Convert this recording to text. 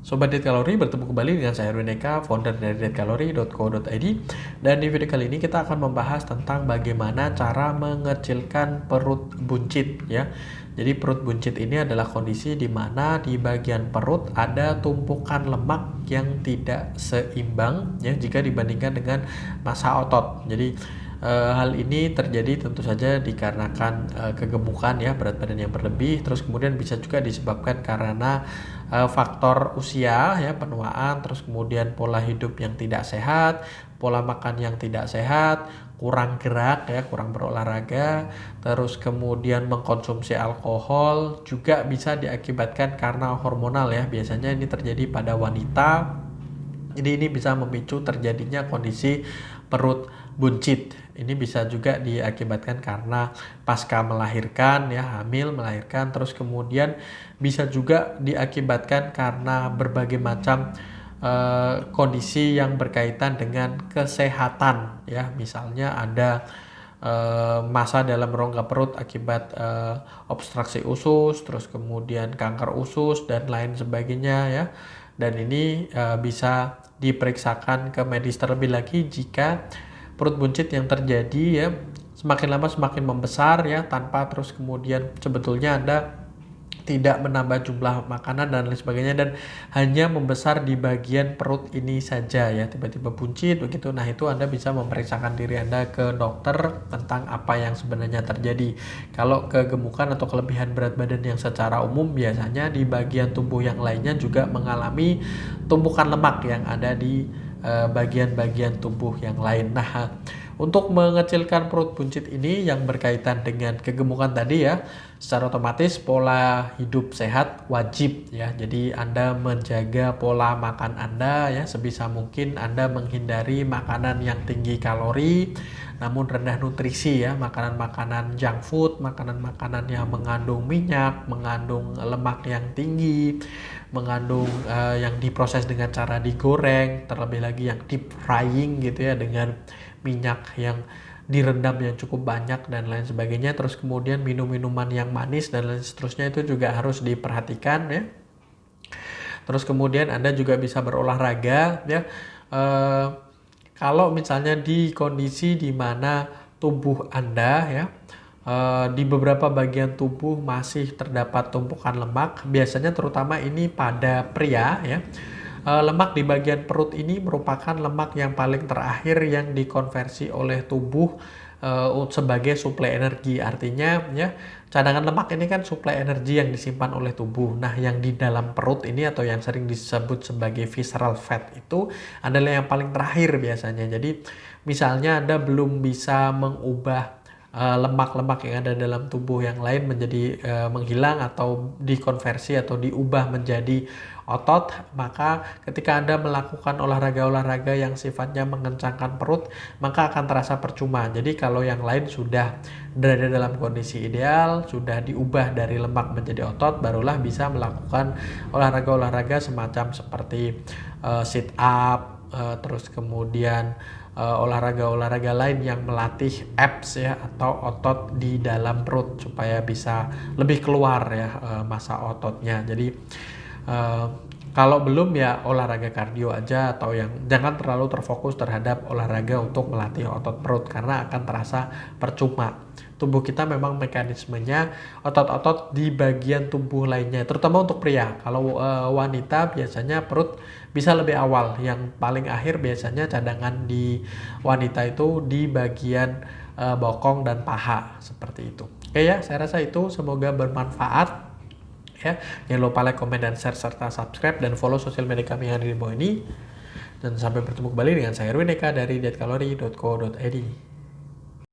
Sobat Diet Kalori, bertemu kembali dengan saya Erwin Eka, founder dari dietkalori.co.id. Dan di video kali ini kita akan membahas tentang bagaimana cara mengecilkan perut buncit ya. Jadi perut buncit ini adalah kondisi di mana di bagian perut ada tumpukan lemak yang tidak seimbang ya jika dibandingkan dengan massa otot. Jadi hal ini terjadi tentu saja dikarenakan kegemukan ya, berat badan yang berlebih, terus kemudian bisa juga disebabkan karena faktor usia ya, penuaan, terus kemudian pola hidup yang tidak sehat, pola makan yang tidak sehat, kurang gerak ya, kurang berolahraga, terus kemudian mengkonsumsi alkohol, juga bisa diakibatkan karena hormonal ya. Biasanya ini terjadi pada wanita. Jadi ini bisa memicu terjadinya kondisi perut buncit. Ini bisa juga diakibatkan karena pasca melahirkan ya, hamil, melahirkan, terus kemudian bisa juga diakibatkan karena berbagai macam kondisi yang berkaitan dengan kesehatan ya. Misalnya ada masa dalam rongga perut akibat obstruksi usus, terus kemudian kanker usus dan lain sebagainya ya. Dan ini bisa diperiksakan ke medis terlebih lagi jika perut buncit yang terjadi ya semakin lama semakin membesar ya, tanpa terus kemudian sebetulnya Anda tidak menambah jumlah makanan dan lain sebagainya, dan hanya membesar di bagian perut ini saja ya, tiba-tiba buncit begitu. Nah itu Anda bisa memeriksakan diri Anda ke dokter tentang apa yang sebenarnya terjadi. Kalau kegemukan atau kelebihan berat badan yang secara umum biasanya di bagian tubuh yang lainnya juga mengalami tumpukan lemak yang ada di bagian-bagian tubuh yang lain. Nah, untuk mengecilkan perut buncit ini yang berkaitan dengan kegemukan tadi ya, secara otomatis pola hidup sehat wajib ya. Jadi Anda menjaga pola makan Anda ya, sebisa mungkin Anda menghindari makanan yang tinggi kalori namun rendah nutrisi ya, makanan-makanan junk food, makanan-makanan yang mengandung minyak, mengandung lemak yang tinggi, mengandung yang diproses dengan cara digoreng, terlebih lagi yang deep frying gitu ya, dengan minyak yang direndam yang cukup banyak dan lain sebagainya. Terus kemudian minum-minuman yang manis dan lain seterusnya itu juga harus diperhatikan ya. Terus kemudian Anda juga bisa berolahraga ya. Kalau misalnya di kondisi di mana tubuh Anda ya di beberapa bagian tubuh masih terdapat tumpukan lemak, biasanya terutama ini pada pria ya. Lemak di bagian perut ini merupakan lemak yang paling terakhir yang dikonversi oleh tubuh sebagai suplai energi. Artinya ya, cadangan lemak ini kan suplai energi yang disimpan oleh tubuh. Nah, yang di dalam perut ini atau yang sering disebut sebagai visceral fat itu adalah yang paling terakhir biasanya. Jadi misalnya Anda belum bisa mengubah lemak-lemak yang ada dalam tubuh yang lain menjadi menghilang atau dikonversi atau diubah menjadi otot, maka ketika Anda melakukan olahraga-olahraga yang sifatnya mengencangkan perut, maka akan terasa percuma. Jadi kalau yang lain sudah berada dalam kondisi ideal, sudah diubah dari lemak menjadi otot, barulah bisa melakukan olahraga-olahraga semacam seperti sit up, terus kemudian olahraga-olahraga lain yang melatih abs ya, atau otot di dalam perut supaya bisa lebih keluar ya massa ototnya. Jadi kalau belum ya olahraga kardio aja, atau yang jangan terlalu terfokus terhadap olahraga untuk melatih otot perut karena akan terasa percuma. Tubuh kita memang mekanismenya otot-otot di bagian tubuh lainnya, terutama untuk pria. Kalau wanita biasanya perut bisa lebih awal, yang paling akhir biasanya cadangan di wanita itu di bagian bokong dan paha seperti itu. Oke ya, saya rasa itu semoga bermanfaat. Ya, jangan lupa like, komen, dan share, serta subscribe dan follow sosial media kami yang ada di bawah ini. Dan sampai bertemu kembali dengan saya Erwin Eka dari dietkalori.co.id.